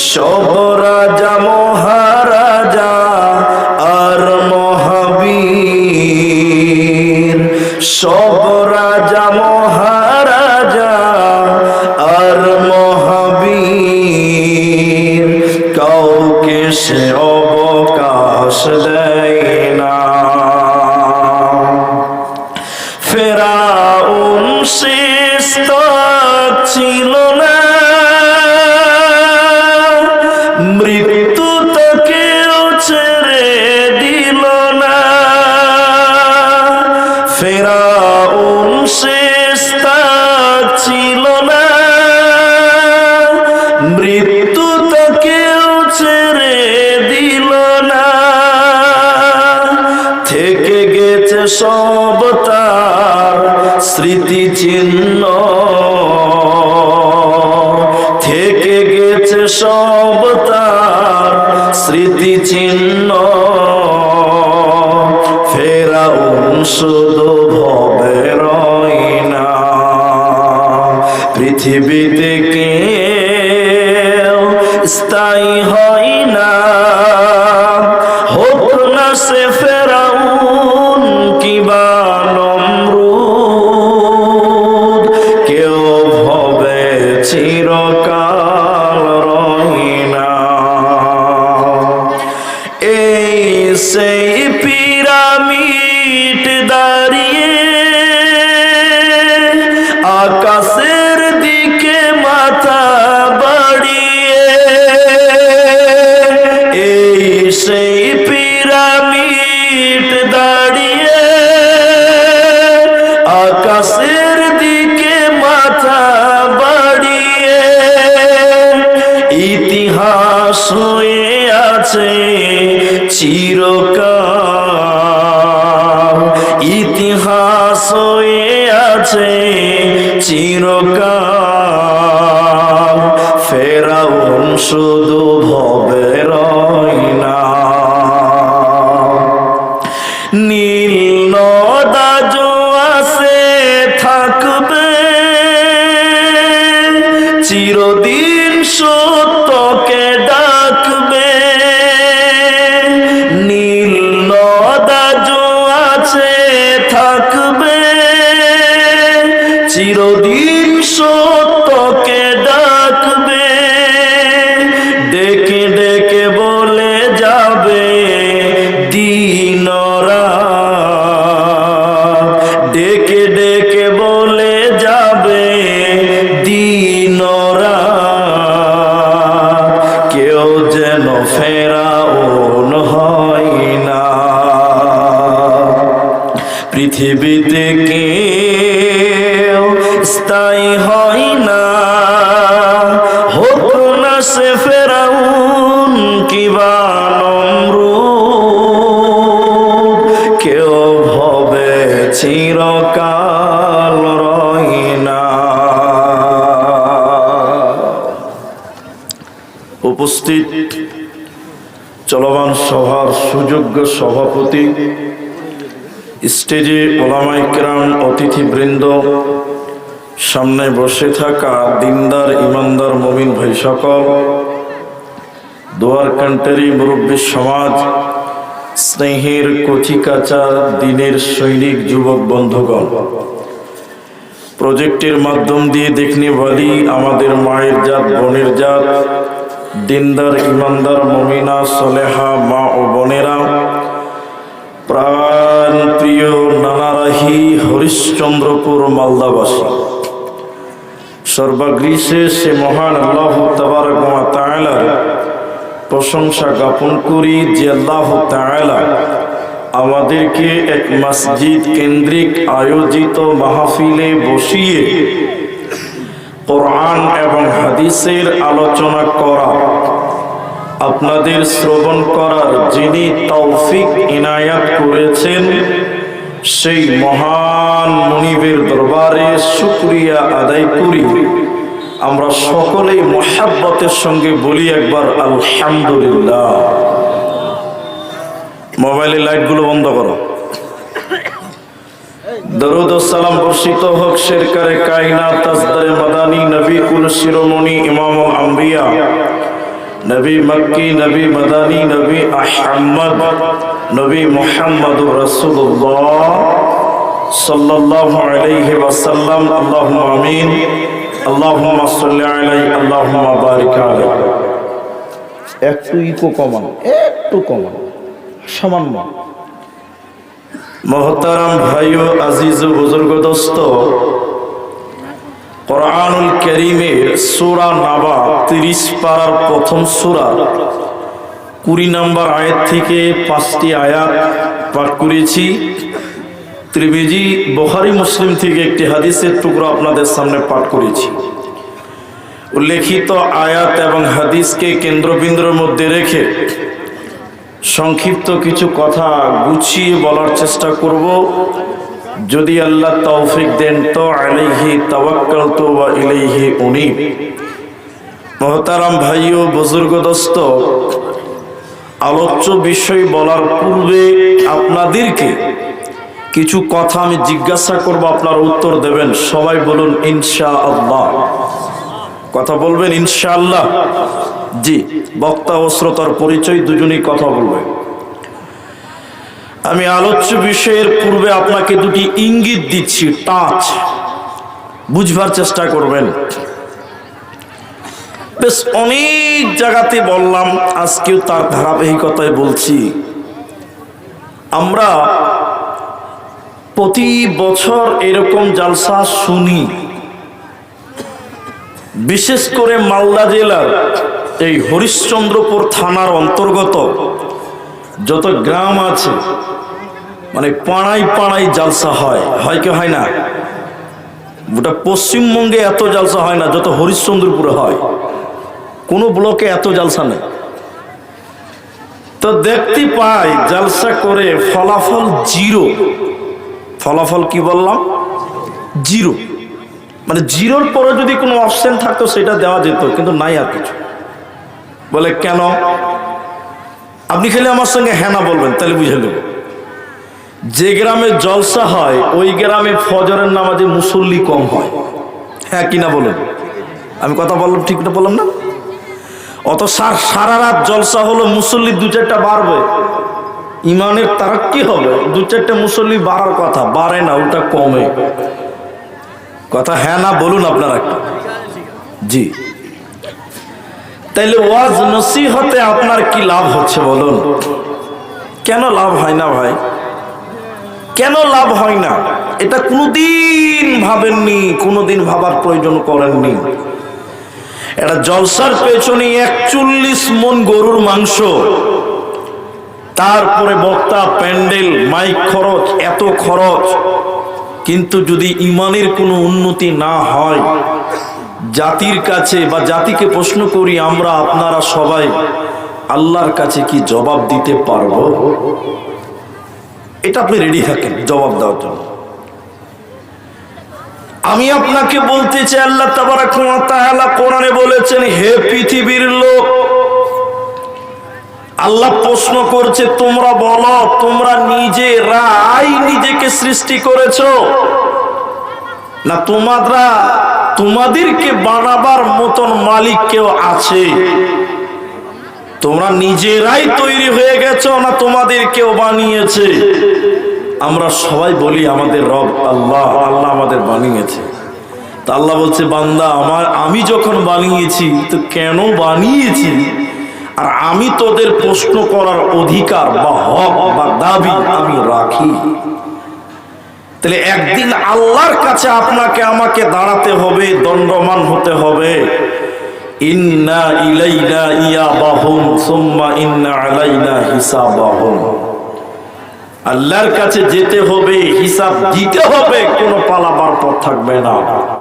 সব রাজা মহারাজা আর মহাবীর, সব রাজা মহারাজা আর মহাবীর, কাউকে সে অবকাশ দেয় না। ফেরাউন শেষ তক ছিল না, মৃত্যু তাকেও ছেড়ে দিল না। ফেরাউন শেষ তক ছিল না, মৃত্যু তাকেও ছেড়ে দিল না। থেকে গেছে সব তার স্মৃতিচিহ্ন, থেকে গেছে সব তার স্মৃতিচিহ্ন। ফেরাউন শুধু ভবে রয় না, পৃথিবীতে কেউ স্থায়ী হয় না। হোক না সে ফেরাউন কিবা নমরুদ, কেউ ভবে চিরকাল রয় না। এই সেই পিরামিড দাঁড়িয়ে আকাশের দিকে মাথা বাড়িয়ে, এই সেই পিরামিড দাঁড়িয়ে আকাশের দিকে মাথা বাড়িয়ে, ইতিহাস হয়ে আছে চিরকাল, ইতিহাস হয়ে আছে চিরকাল। ফেরাউন শুধু ভবে রয় না। নীল নদা জোয়াসে থাকবে, চিরদিন সত্যকে ডাকবে। নীল নদা জোয়াসে থাকবে, চিরদিন সত্যকে ডাকবে। ডেকে ডেকে বলে যাবে দিন রাত, ডেকে ডেকে বলে যাবে দিন রাত। কেউ যেন ফেরাউন হয় না, পৃথিবীতে কেউ স্থায়ী হয় না। হোক না সে ফেরাউন কিবা নমরুদ, কেউ ভবে চিরকাল রয় না। উপস্থিত চলমান সভার সুযোগ্য সভাপতি, স্টেজে ওলামায়ে কেরাম, অতিথিবৃন্দ, সামনে বসে থাকা দিনদার ইমানদার মুমিন ভাই সকল, দোয়ার কান্টারি মুরব্বী সমাজ, স্নেহের কচিকাঁচা দিনের সৈনিক যুবক বন্ধুগণ, প্রজেক্টের মাধ্যম দিয়ে দেখনে বলি আমাদের মায়ের জাত, বোনের জাত, দিনদার ইমানদার মুমিনা সলেহা মা ও বোনেরা, প্রাণ প্রিয় নানারাহি হরিশ্চন্দ্রপুর মালদাবাসী, সর্বাগ্রীষে সে মহান আল্লাহ তাবারক ওয়া তাআলার প্রশংসা জ্ঞাপন করি যে আল্লাহ তাআলা আমাদেরকে এক মসজিদ কেন্দ্রিক আয়োজিত মাহফিলে বসিয়ে কোরআন এবং হাদিসের আলোচনা করা, আপনাদের শ্রবণ করার যিনি তৌফিক ইনায়াত করেছেন, সেই মহান মুনিবের দরবারে শুকরিয়া আদায় করি। আমরা সকলেই মুহাব্বতের সঙ্গে বলি একবার আলহামদুলিল্লাহ। মোবাইলের লাইটগুলো বন্ধ করো। দরুদ ও সালাম বর্ষিত হোক শেরকারে কায়নাত তাজদারে মাদানী নবী কুল শিরোমণি ইমামুল আম্বিয়া নবী মক্কি, নবী মদানী, নবী আহমদ, নবী মুহাম্মদুর রাসূলুল্লাহ সাল্লাল্লাহু আলাইহি ওয়াসাল্লাম। আল্লাহুম্মা আমিন। আল্লাহুম্মা সাল্লি আলাইহি, আল্লাহুম্মা বারিক আলাইহি। একটু ইকো কমান, একটু কমান, সামান্য। মোহতারাম ভাইও, আজিজ ও বুজুর্গ দোস্ত, কোরআনুল কারীমের সূরা নাবা 30 পারার প্রথম সূরা 20 নম্বর আয়াত থেকে 5টি আয়াত পাঠ করেছি। তিরমিজি, বুখারী, মুসলিম থেকে একটি হাদিসের টুকরো আপনাদের সামনে পাঠ করেছি। উল্লেখিত আয়াত এবং হাদিসকে কেন্দ্রবিন্দুর মধ্যে রেখে সংক্ষিপ্ত কিছু কথা গুছিয়ে বলার চেষ্টা করব। যদি আল্লাহ তৌফিক দেন তো আলাইহি তাওয়াক্কালতু ওয়া ইলাইহি উনীব। মুহতারাম ভাইও, বুজুর্গ দোস্ত, আলোচ্য বিষয় বলার পূর্বে আপনাদেরকে কিছু কথা আমি জিজ্ঞাসা করব, আপনারা উত্তর দেবেন। সবাই বলুন ইনশাআল্লাহ। কথা বলবেন ইনশাআল্লাহ? জি। বক্তা ও শ্রোতার পরিচয় দুজনেই কথা বলবেন। আমি আলোচ্য বিষয়ের পূর্বে আপনাকে দুটি ইঙ্গিত দিচ্ছি, টাচ, বুঝবার চেষ্টা করবেন। বেশ অনেক জায়গাতে বললাম, আজকেও তার ধারাবাহিকতায় বলছি। আমরা প্রতি বছর এরকম জালসা শুনি, বিশেষ করে মালদা জেলার এই হরিশ্চন্দ্রপুর থানার অন্তর্গত যত গ্রাম আছে, মানে পাড়ায় পাড়ায় জালসা হয়, হয় কি হয় না? গোটা পশ্চিমবঙ্গে এত জালসা হয় না যত হরিশ্চন্দ্রপুরে হয়। কোনো ব্লকে এত জালসা নেই। তো দেখতে পাই জালসা করে ফলাফল জিরো। ফলাফল কি বললাম? জিরো। মানে জিরোর পরে যদি কোনো অপশন থাকতো সেটা দেওয়া যেত, কিন্তু নাই আর কিছু। বলে কেন? আপনি খালি আমার সঙ্গে হ্যাঁ না বলবেন, তাহলে বুঝে নেব। যে গ্রামে জলসা হয় ওই গ্রামে ফজরের নামাজে মুসল্লি কম হয়। হ্যাঁ কিনা বলুন? আমি কথা বললাম ঠিক না বললাম না? অত সারা রাত জলসা হলো, মুসল্লি 2-4টা বাড়বে, ইমানের তারাক্কি হবে। 2-4টা মুসল্লি বাড়ার কথা, বাড়ে না, ওটা কমে। কথা হ্যাঁ না বলুন আপনারা একটু। জি। তাইলে ওয়াজ নসিহতে আপনার কি লাভ হচ্ছে বলুন? কেন লাভ হয় না ভাই? কেন লাভ হয় না? এটা কোনোদিন ভাবেননি, কোনোদিন ভাবার প্রয়োজন করেননি। এটা জলসার পেছনে 41 মন গরুর মাংস, তারপরে বক্তা, প্যান্ডেল, মাইক খরচ, এত খরচ। কিন্তু যদি ইমানের কোনো উন্নতি না হয়, জাতির কাছে বা জাতিকে প্রশ্ন করি আমরা, আপনারা সবাই আল্লাহর কাছে কি জবাব দিতে পারবো? এটা আপনি রেডি থাকেন জবাব দেওয়ার জন্য। আমি আপনাকে বলতে চাই, আল্লাহ তাবারাক ওয়া তাআলা কোরআনে বলেছেন, হে পৃথিবীর লোক, আল্লাহ প্রশ্ন করছে, তোমরা বলো, তোমরা নিজেরাই নিজেকে সৃষ্টি করেছো না তোমাদেরকে বানাবার মতন মালিক কেউ আছে? তোমরা নিজেরাই তৈরি হয়ে গেছো না তোমাদের কেউ বানিয়েছে? আমরা সবাই বলি আমাদের রব আল্লাহ, আল্লাহ আমাদের বানিয়েছে। তা আল্লাহ বলছে, বান্দা আমার, আমি যখন বানিয়েছি তো কেন বানিয়েছি, আর আমি তোদের প্রশ্ন করার অধিকার বা হক বা দাবি আমি রাখি। তাহলে একদিন আল্লাহর কাছে আপনাকে আমাকে দাঁড়াতে হবে, দণ্ডমান হতে হবে। ইন্না ইলাইনা ইয়াবাহুম সুম্মা ইন্না আলাইনা হিসাবাহুম। আল্লাহর কাছে যেতে হবে, হিসাব দিতে হবে, কোনো পালাবার পথ থাকবে না।